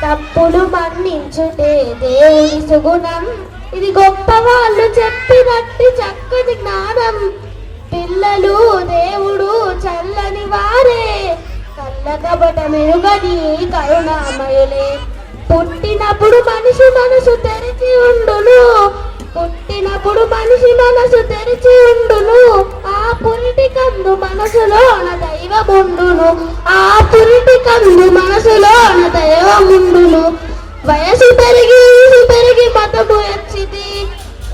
తప్పులు మన్నించుటే దేవుని సుగుణం. ఇది గొప్ప వాళ్ళు చెప్పినట్టి చక్కటి జ్ఞానం. పిల్లలు దేవుడు చల్లని వారే, కళ్ళకబట మెరుగని కరుణామయులే. పుట్టినప్పుడు మనిషి మనసు తెరిచి ఉండును, పుట్టినప్పుడు మనిషి మనసు తెరిచి ఉండును. ఆ పురిటి కందు మనసులోన దైవముండును, ఆ పురిటి కందు మనసులోన దైవముండును. వయసు పెరిగి మతము ఎచ్చితి,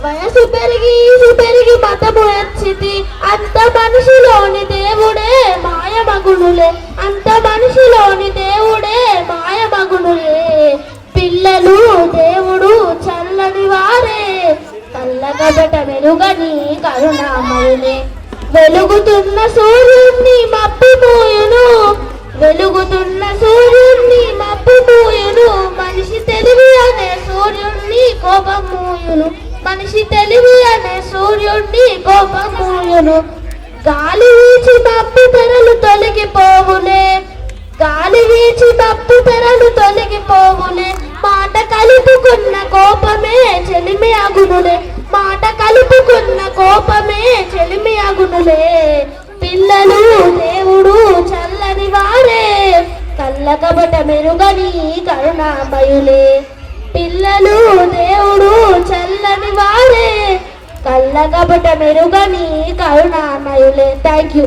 వయసు పెరిగి మతము ఎచ్చితి. అంత మనిషిలోని దేవుడే మాయమగునులే, అంత మనిషిలోని దేవుడే మాయమగునులే. పిల్లలు దేవుడు చల్లని వారే, కళ్ళకబట మెరుగని కరుణామయులే. వెలుగుతున్న సూర్యుణ్ణి మబ్బుమూయును, వెలుగుతున్న సూర్యుణ్ణి మబ్బుమూయును. మనిషి తెలివి అనే సూర్యుణ్ణి కోపమూయును, మనిషి తెలివి అనే సూర్యుణ్ణి కోపమూయును. గాలి వీచి మబ్బు తెరలు తొలగిపోవులే, గాలి వీచి మబ్బు తెరలు తొలగిపోవులే. మాట కలుపుకున్న కోపమే చెలిమి అగునులే, మాట కలుపుకున్న కోపమే చెలిమి అగునులే. పిల్లలు దేవుడు చల్లని వారే, కళ్ళకబట మెరుగని కరుణామయులే. పిల్లలు దేవుడు చల్లని వారే, కళ్ళకబట మెరుగని కరుణామయులే. Thank you.